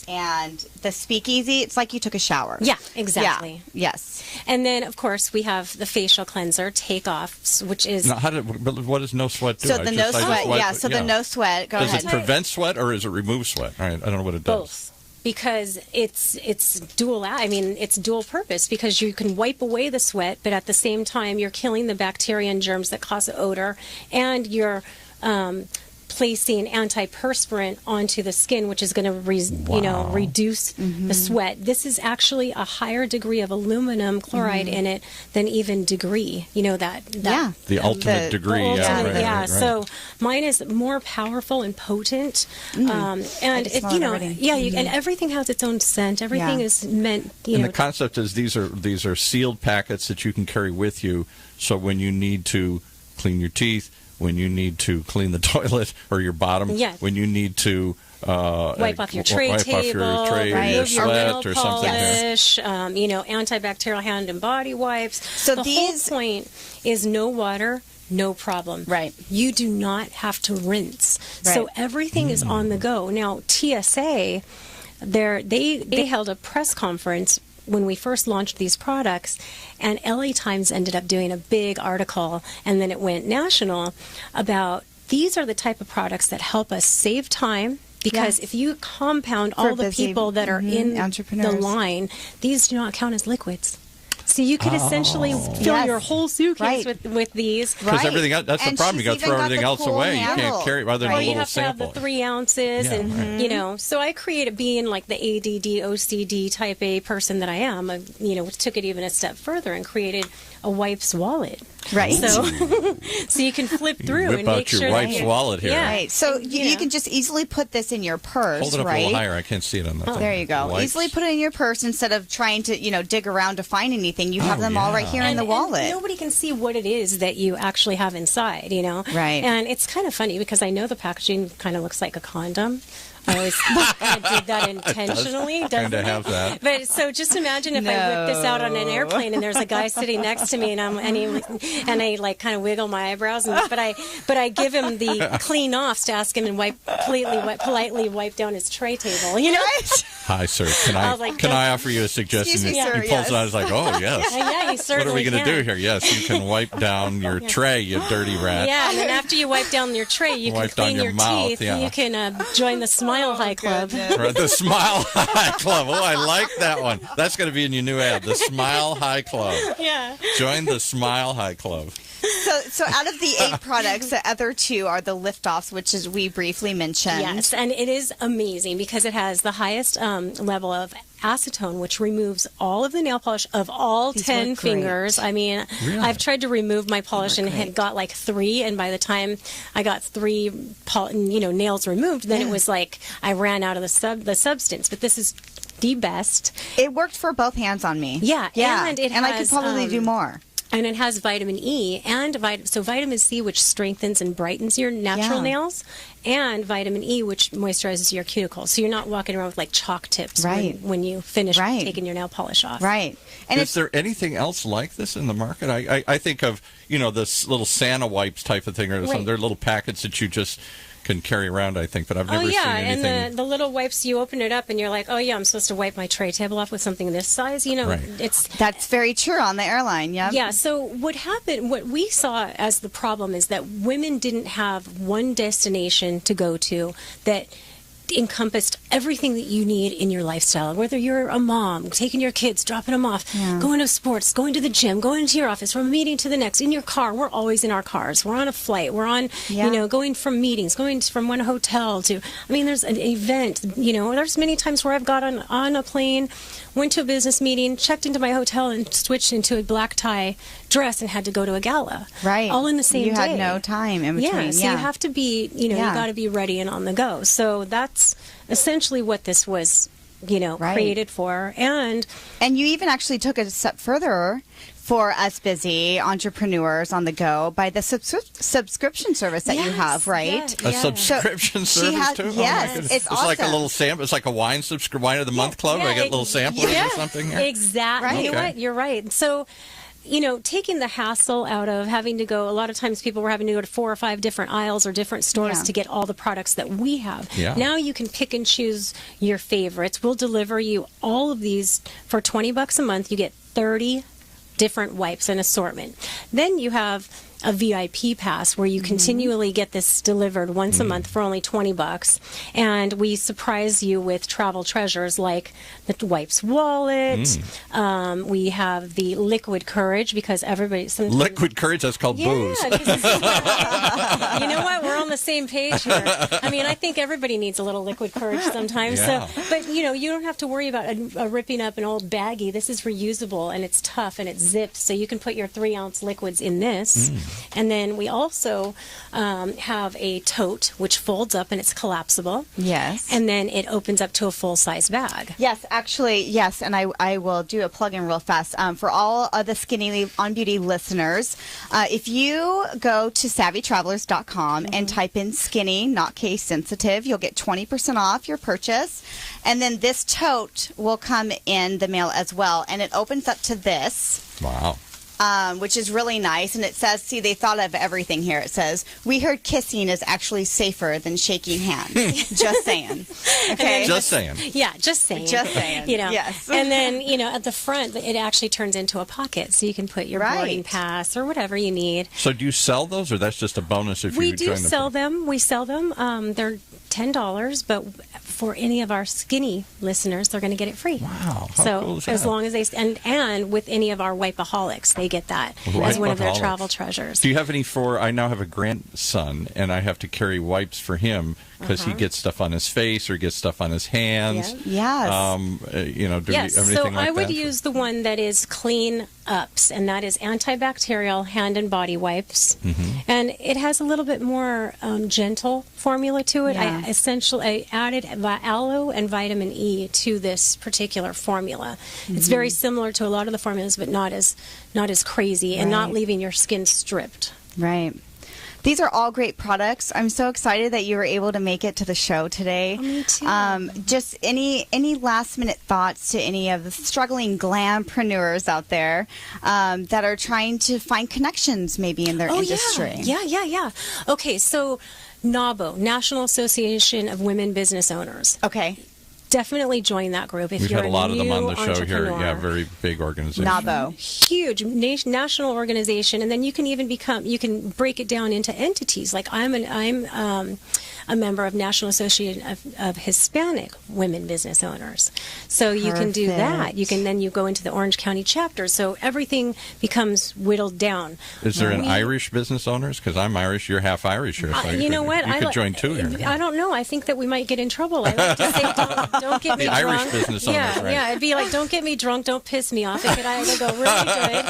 Speaker 2: and the Speakeasy, it's like you took a shower.
Speaker 3: Yeah, exactly.
Speaker 2: Yeah. Yes.
Speaker 3: And then, of course, we have the facial cleanser, Takeoff, which is...
Speaker 1: now, what does no sweat do?
Speaker 2: So the no sweat,
Speaker 1: the
Speaker 2: no sweat, go
Speaker 1: does
Speaker 2: ahead.
Speaker 1: it prevent sweat or does it remove sweat? All right, I don't know what it does.
Speaker 3: Both. Because it's dual. It's dual purpose, because you can wipe away the sweat, but at the same time you're killing the bacteria and germs that cause odor, and you're placing antiperspirant onto the skin, which is going to reduce the sweat. This is actually a higher degree of aluminum chloride in it than even degree.
Speaker 1: The ultimate degree. Right.
Speaker 3: So mine is more powerful and potent, and and everything has its own scent. Everything is meant.
Speaker 1: And the concept is these are sealed packets that you can carry with you. So when you need to clean your teeth, when you need to clean the toilet or your bottom, when you need to
Speaker 3: wipe off your tray
Speaker 1: your sweat or something.
Speaker 3: Polish, antibacterial hand and body wipes.
Speaker 2: So
Speaker 3: the whole point is no water, no problem.
Speaker 2: Right.
Speaker 3: You do not have to rinse.
Speaker 2: Right.
Speaker 3: So everything is on the go. Now, TSA, they held a press conference when we first launched these products, and LA Times ended up doing a big article, and then it went national about these are the type of products that help us save time. Because if you compound all the people that are in the line, these do not count as liquids. So you could essentially fill your whole suitcase with these.
Speaker 1: Because everything else, that's the problem. You got to throw everything else away. You can't carry it rather than a little sample.
Speaker 3: You have to have the 3 ounces, and so I created, being like the ADD, OCD type A person that I am, I, took it even a step further and created a wife's wallet.
Speaker 2: Right.
Speaker 3: So, so you can flip through and make sure
Speaker 1: your wife's wallet here.
Speaker 2: Yeah. Right. So you can just easily put this in your purse.
Speaker 1: Hold it up a little higher. I can't see it on the.
Speaker 2: There you go. Easily put it in your purse instead of trying to dig around to find anything. everything. You have them all right here in the
Speaker 3: and
Speaker 2: wallet.
Speaker 3: Nobody can see what it is that you actually have inside, you know?
Speaker 2: Right.
Speaker 3: And it's kind of funny because I know the packaging kind of looks like a condom. I always kind of did that intentionally.
Speaker 1: Kind of have that.
Speaker 3: But so just imagine if I whip this out on an airplane and there's a guy sitting next to me and I like kind of wiggle my eyebrows, but I give him the clean offs to ask him and politely wipe down his tray table. You know.
Speaker 1: Hi, sir. Can I offer you a suggestion?
Speaker 2: Excuse me, sir,
Speaker 1: He pulls it out. I was like, oh yes.
Speaker 3: Yeah, you certainly
Speaker 1: What are we going to
Speaker 3: can.
Speaker 1: do here? Yes, you can wipe down your tray, you dirty rat.
Speaker 3: Yeah, and then after you wipe down your tray, you can
Speaker 1: Wipe down
Speaker 3: clean
Speaker 1: your
Speaker 3: your
Speaker 1: mouth,
Speaker 3: teeth.
Speaker 1: yeah.
Speaker 3: You can join the Smile High Club.
Speaker 1: Right, the Smile High Club. Oh, I like that one. That's going to be in your new ad. The Smile High Club.
Speaker 3: Yeah.
Speaker 1: Join the Smile High Club.
Speaker 2: So out of the 8 products, the other 2 are the lift-offs, which is we briefly mentioned.
Speaker 3: Yes, and it is amazing because it has the highest level of acetone, which removes all of the nail polish of all
Speaker 2: These
Speaker 3: 10
Speaker 2: work great.
Speaker 3: fingers. I mean,
Speaker 1: Really?
Speaker 3: I've tried to remove my polish and
Speaker 2: great.
Speaker 3: had got like 3, and by the time I got 3 nails removed, then it was like I ran out of the substance. But this is the best.
Speaker 2: It worked for both hands on me.
Speaker 3: Yeah, and it
Speaker 2: I could
Speaker 3: has,
Speaker 2: probably do more.
Speaker 3: And it has vitamin E and vitamin C, which strengthens and brightens your natural
Speaker 2: Yeah.
Speaker 3: nails, and vitamin E, which moisturizes your cuticles. So you're not walking around with like chalk tips
Speaker 2: Right.
Speaker 3: when you finish
Speaker 2: Right.
Speaker 3: taking your nail polish off.
Speaker 2: Right. And
Speaker 1: Is there anything else like this in the market? I think of, this little Santa wipes type of thing, or some.
Speaker 3: Right.
Speaker 1: They're little packets that you just can carry around, I think, but I've never
Speaker 3: Oh yeah,
Speaker 1: seen anything.
Speaker 3: and the little wipes, you open it up and you're like, oh yeah, I'm supposed to wipe my tray table off with something this size.
Speaker 1: Right.
Speaker 2: that's very true on the airline. Yep.
Speaker 3: Yeah, so what we saw as the problem is that women didn't have one destination to go to that encompassed everything that you need in your lifestyle, whether you're a mom, taking your kids, dropping them off, going to sports, going to the gym, going to your office, from a meeting to the next, in your car. We're always in our cars. We're on a flight. We're on, going from meetings, going from one hotel to, there's an event, there's many times where I've got on a plane, went to a business meeting, checked into my hotel and switched into a black tie dress and had to go to a gala.
Speaker 2: Right.
Speaker 3: All in the same day.
Speaker 2: You had no time in between.
Speaker 3: Yeah, so you have to be, you got to be ready and on the go. So that's essentially what this was, created for. And
Speaker 2: you even actually took it a step further for us busy entrepreneurs on the go by the subscription service that you have, right?
Speaker 1: A subscription service too?
Speaker 2: Yes,
Speaker 1: Oh, my goodness.
Speaker 2: it's awesome.
Speaker 1: like a little sample. It's like a wine of the month club. I get little samplers or something here.
Speaker 3: Exactly.
Speaker 2: Right.
Speaker 3: You know what? You're right. So, taking the hassle out of having to go, a lot of times people were having to go to 4 or 5 different aisles or different stores to get all the products that we have.
Speaker 1: Yeah.
Speaker 3: Now you can pick and choose your favorites. We'll deliver you all of these for $20 a month. You get 30 different wipes and assortment. Then you have a VIP pass where you continually get this delivered once a month for only $20, and we surprise you with travel treasures like the wipes wallet. We have the liquid courage, because everybody
Speaker 1: Liquid courage, that's called booze.
Speaker 3: you know what? We're on the same page here. I think everybody needs a little liquid courage sometimes.
Speaker 1: Yeah.
Speaker 3: So, but you don't have to worry about ripping up an old baggie. This is reusable, and it's tough, and it zips, so you can put your 3-ounce liquids in this. And then we also have a tote which folds up and it's collapsible.
Speaker 2: Yes.
Speaker 3: And then it opens up to a full-size bag.
Speaker 2: Yes, actually, yes, and I will do a plug-in real fast. For all of the Skinny on Beauty listeners, if you go to savvytravelers.com and type in skinny, not case sensitive, you'll get 20% off your purchase. And then this tote will come in the mail as well, and it opens up to this.
Speaker 1: Wow.
Speaker 2: Which is really nice. And it says, see, they thought of everything here. It says, we heard kissing is actually safer than shaking hands. Just saying. Okay?
Speaker 1: Just saying.
Speaker 3: Yeah, just saying.
Speaker 2: Just saying. Yes.
Speaker 3: And then, at the front, it actually turns into a pocket, so you can put your boarding pass or whatever you need.
Speaker 1: So do you sell those, or that's just a bonus if
Speaker 3: We
Speaker 1: you
Speaker 3: do
Speaker 1: join the
Speaker 3: sell them. We sell them. They're $10, but for any of our skinny listeners, they're going to get it free.
Speaker 1: Wow. How
Speaker 3: So
Speaker 1: cool is
Speaker 3: as
Speaker 1: that?
Speaker 3: long as they and with any of our wipeaholics, they get that as one of their
Speaker 1: Wipeaholics.
Speaker 3: travel treasures.
Speaker 1: Do you have any I now have a grandson, and I have to carry wipes for him because he gets stuff on his face or gets stuff on his hands.
Speaker 2: Yes.
Speaker 1: Do you have anything
Speaker 3: So
Speaker 1: like
Speaker 3: I would
Speaker 1: that?
Speaker 3: use the one that is clean ups, and that is antibacterial hand and body wipes. And it has a little bit more gentle formula to it.
Speaker 2: Yeah.
Speaker 3: I added aloe and vitamin E to this particular formula. It's very similar to a lot of the formulas, but not as crazy and not leaving your skin stripped.
Speaker 2: Right. These are all great products. I'm so excited that you were able to make it to the show today.
Speaker 3: Oh, me too.
Speaker 2: Just any last minute thoughts to any of the struggling glampreneurs out there that are trying to find connections maybe in their industry?
Speaker 3: Yeah. Okay, so NAWBO, National Association of Women Business Owners.
Speaker 2: Okay.
Speaker 3: Definitely join that group if
Speaker 1: We've
Speaker 3: you're
Speaker 1: had a lot
Speaker 3: a
Speaker 1: of them on
Speaker 3: new
Speaker 1: the show here.
Speaker 3: entrepreneur.
Speaker 1: Yeah, very big organization.
Speaker 2: NAWBO.
Speaker 3: Huge national organization, and then you can even you can break it down into entities. Like I'm a member of National Association of Hispanic Women Business Owners. So you can do that. You can then you go into the Orange County chapter. So everything becomes whittled down.
Speaker 1: Is there an Irish business owners? Because I'm Irish, you're half Irish here. So
Speaker 3: You know what?
Speaker 1: You could join too here.
Speaker 3: I don't know. I think that we might get in trouble. I like to say, don't get me
Speaker 1: The
Speaker 3: drunk.
Speaker 1: Irish business owners, right?
Speaker 3: Yeah, it'd be like, don't get me drunk, don't piss me off. It could either go really good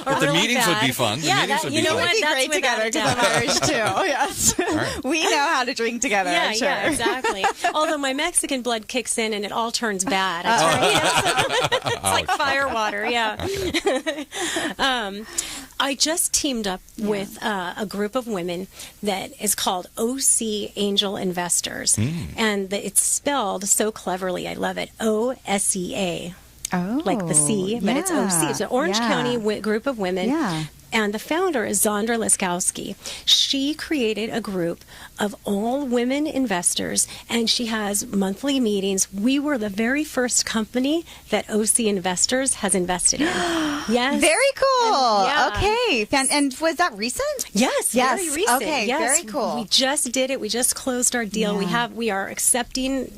Speaker 3: or
Speaker 1: The
Speaker 3: really
Speaker 1: meetings would
Speaker 3: bad.
Speaker 1: be fun. The
Speaker 3: Yeah,
Speaker 1: meetings would be fun.
Speaker 2: We'd be
Speaker 3: That's
Speaker 2: great
Speaker 3: without
Speaker 2: together
Speaker 3: a
Speaker 2: because I'm
Speaker 3: doubt.
Speaker 2: Irish too. Yes.
Speaker 1: right.
Speaker 2: We know how to drink together.
Speaker 3: Yeah,
Speaker 2: I'm sure.
Speaker 3: yeah, exactly. Although my Mexican blood kicks in and it all turns bad. It's like fire water, yeah. I just teamed up with a group of women that is called OC Angel Investors. And it's spelled so cleverly. I love it. OSEA.
Speaker 2: Oh,
Speaker 3: Like the sea, but it's OC. It's an Orange County group of women.
Speaker 2: Yeah.
Speaker 3: And the founder is Zondra Liskowski. She created a group of all women investors, and she has monthly meetings. We were the very first company that OC Investors has invested in. Yes.
Speaker 2: Very cool.
Speaker 3: Yeah.
Speaker 2: Okay. And was that recent?
Speaker 3: Yes,
Speaker 2: Yes.
Speaker 3: very recent.
Speaker 2: Okay,
Speaker 3: Yes.
Speaker 2: very cool.
Speaker 3: We just did it. We just closed our deal. We are accepting,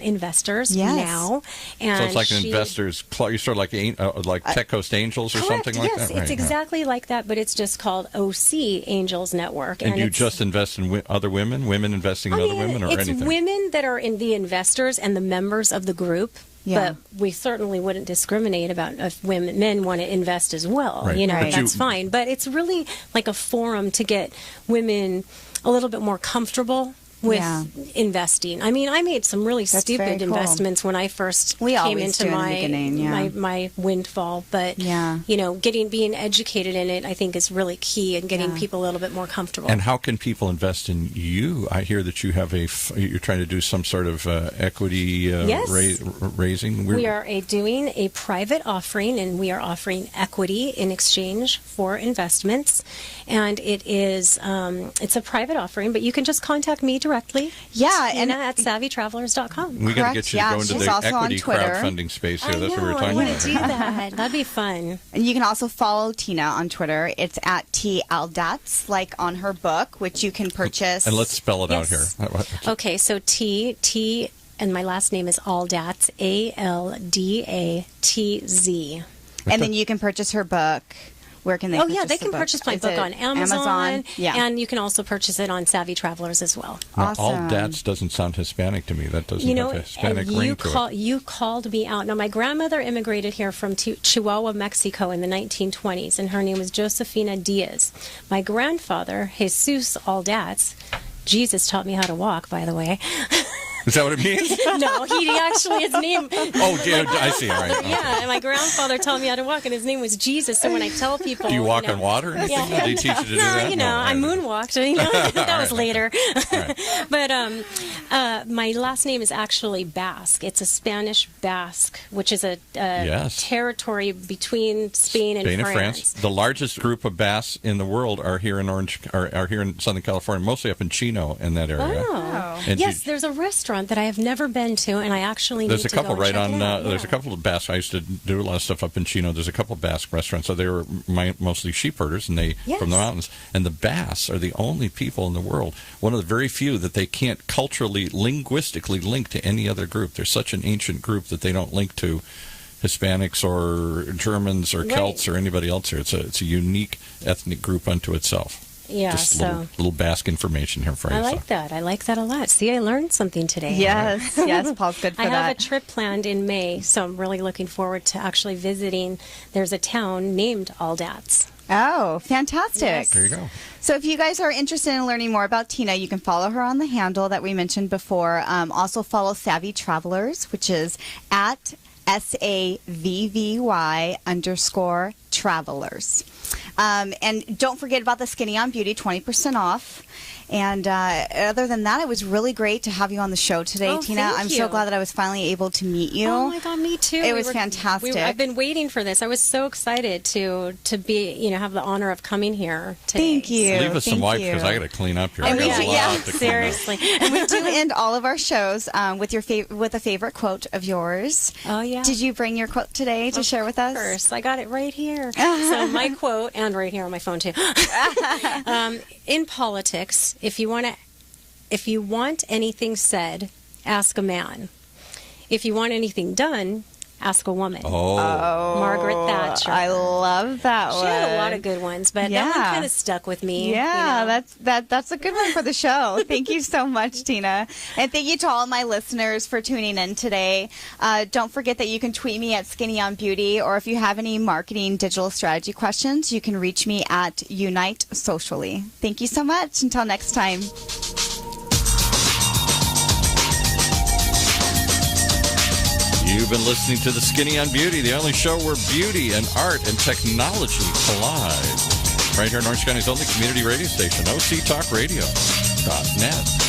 Speaker 3: investors now. And
Speaker 1: So it's like an investors club. You're sort of like Tech Coast Angels or
Speaker 3: correct,
Speaker 1: something like
Speaker 3: yes,
Speaker 1: that?
Speaker 3: it's
Speaker 1: Right,
Speaker 3: exactly like that, but it's just called OC Angels Network.
Speaker 1: And you
Speaker 3: it's,
Speaker 1: just invest in other women investing in other women, or
Speaker 3: it's
Speaker 1: anything?
Speaker 3: women that are in the investors and the members of the group.
Speaker 2: Yeah.
Speaker 3: But we certainly wouldn't discriminate about if men want to invest as well.
Speaker 1: Right. But
Speaker 3: That's fine. But it's really like a forum to get women a little bit more comfortable with investing. I mean, I made some really
Speaker 2: very
Speaker 3: stupid
Speaker 2: cool.
Speaker 3: investments when I first
Speaker 2: We
Speaker 3: came
Speaker 2: always
Speaker 3: into
Speaker 2: do in the beginning,
Speaker 3: my windfall. But
Speaker 2: Yeah.
Speaker 3: being educated in it, I think is really key in getting people a little bit more comfortable.
Speaker 1: And how can people invest in you? I hear that you have you're trying to do some sort of equity
Speaker 3: Yes.
Speaker 1: raising.
Speaker 3: We are doing a private offering, and we are offering equity in exchange for investments. And it is it's a private offering, but you can just contact me directly.
Speaker 2: Yeah,
Speaker 3: Tina
Speaker 2: and
Speaker 3: at savvytravelers.com.
Speaker 1: We got to
Speaker 2: Correct,
Speaker 1: get you
Speaker 2: yeah,
Speaker 1: to go into
Speaker 2: she's
Speaker 1: the
Speaker 2: also on
Speaker 1: equity
Speaker 2: Twitter.
Speaker 1: crowdfunding space here.
Speaker 3: I
Speaker 1: That's
Speaker 3: know,
Speaker 1: what we were
Speaker 3: I
Speaker 1: talking
Speaker 3: want
Speaker 1: about.
Speaker 3: to do that. That'd be fun.
Speaker 2: And you can also follow Tina on Twitter. It's at T Aldatz, like on her book, which you can purchase.
Speaker 1: And let's spell it out here.
Speaker 3: Yes. Okay, so T, and my last name is Aldatz, Aldatz.
Speaker 2: And then you can purchase her book. Where can they purchase
Speaker 3: they
Speaker 2: the
Speaker 3: can
Speaker 2: book?
Speaker 3: purchase my
Speaker 2: Is
Speaker 3: book
Speaker 2: it
Speaker 3: on Amazon.
Speaker 2: Yeah.
Speaker 3: And you can also purchase it on Savvy Travelers as well.
Speaker 1: Now,
Speaker 2: Awesome.
Speaker 1: Aldatz doesn't sound Hispanic to me. That doesn't have a Hispanic
Speaker 3: and
Speaker 1: ring to it.
Speaker 3: you called me out. Now, my grandmother immigrated here from Chihuahua, Mexico in the 1920s, and her name was Josefina Diaz. My grandfather, Jesus Aldatz, Jesus taught me how to walk, by the way.
Speaker 1: Is that what it means?
Speaker 3: No, he actually, his name...
Speaker 1: Oh, yeah, I see. All right. Okay.
Speaker 3: Yeah, and my grandfather taught me how to walk, and his name was Jesus. So when I tell people...
Speaker 1: Do you walk on water or anything?
Speaker 3: Yeah.
Speaker 1: Did he teach you to do that?
Speaker 3: I moonwalked. That was later.
Speaker 1: Right.
Speaker 3: But my last name is actually Basque. It's a Spanish Basque, which is a territory between Spain and France.
Speaker 1: The largest group of Basques in the world are here in are here in Southern California, mostly up in Chino in that area.
Speaker 3: Oh.
Speaker 1: And
Speaker 3: Yes, there's a restaurant that I have never been to, and I actually
Speaker 1: there's
Speaker 3: need
Speaker 1: a couple
Speaker 3: to go
Speaker 1: right
Speaker 3: and check
Speaker 1: on.
Speaker 3: it out.
Speaker 1: There's a couple of Basque. I used to do a lot of stuff up in Chino. There's a couple of Basque restaurants. So they were mostly sheep herders, and from the mountains. And the Basques are the only people in the world, one of the very few that they can't culturally, linguistically link to any other group. They're such an ancient group that they don't link to Hispanics or Germans or Celts or anybody else here. It's a unique ethnic group unto itself.
Speaker 3: Yeah,
Speaker 1: Just little Basque information here for you.
Speaker 3: I like that. I like that a lot. See, I learned something today.
Speaker 2: Yes, yes, Paul's good for
Speaker 3: I
Speaker 2: that.
Speaker 3: have a trip planned in May, so I'm really looking forward to actually visiting. There's a town named Aldatz.
Speaker 2: Oh, fantastic.
Speaker 3: Yes.
Speaker 1: There you go.
Speaker 2: So if you guys are interested in learning more about Tina, you can follow her on the handle that we mentioned before. Also follow Savvy Travelers, which is at SAVVY_travelers. And don't forget about the Skinny on Beauty, 20% off. And other than that, it was really great to have you on the show today,
Speaker 3: Oh,
Speaker 2: Tina.
Speaker 3: thank
Speaker 2: I'm
Speaker 3: you.
Speaker 2: so glad that I was finally able to meet you.
Speaker 3: Oh my God, me too.
Speaker 2: It was fantastic.
Speaker 3: I've been waiting for this. I was so excited to be, have the honor of coming here today.
Speaker 2: Thank you.
Speaker 1: Leave us some
Speaker 2: Thank
Speaker 1: wipes
Speaker 2: you.
Speaker 1: because I got to clean up here.
Speaker 2: And
Speaker 1: I got
Speaker 2: we-
Speaker 1: a lot
Speaker 2: yeah,
Speaker 1: to clean up.
Speaker 3: Seriously.
Speaker 2: And we do end all of our shows with with a favorite quote of yours.
Speaker 3: Oh, yeah.
Speaker 2: Did you bring your quote today to share with us?
Speaker 3: First, I got it right here. So my quote, and right here on my phone too. In politics, if you want anything said, ask a man. If you want anything done, ask a woman.
Speaker 1: Oh.
Speaker 3: Margaret Thatcher.
Speaker 2: I love that one.
Speaker 3: She had a lot of good ones, but that one kind of stuck with me.
Speaker 2: Yeah, that's a good one for the show. Thank you so much, Tina. And thank you to all my listeners for tuning in today. Don't forget that you can tweet me at Skinny on Beauty, or if you have any marketing digital strategy questions, you can reach me at Unite Socially. Thank you so much. Until next time.
Speaker 1: You've been listening to The Skinny on Beauty, the only show where beauty and art and technology collide. Right here in Orange County's only community radio station, OCTalkRadio.net.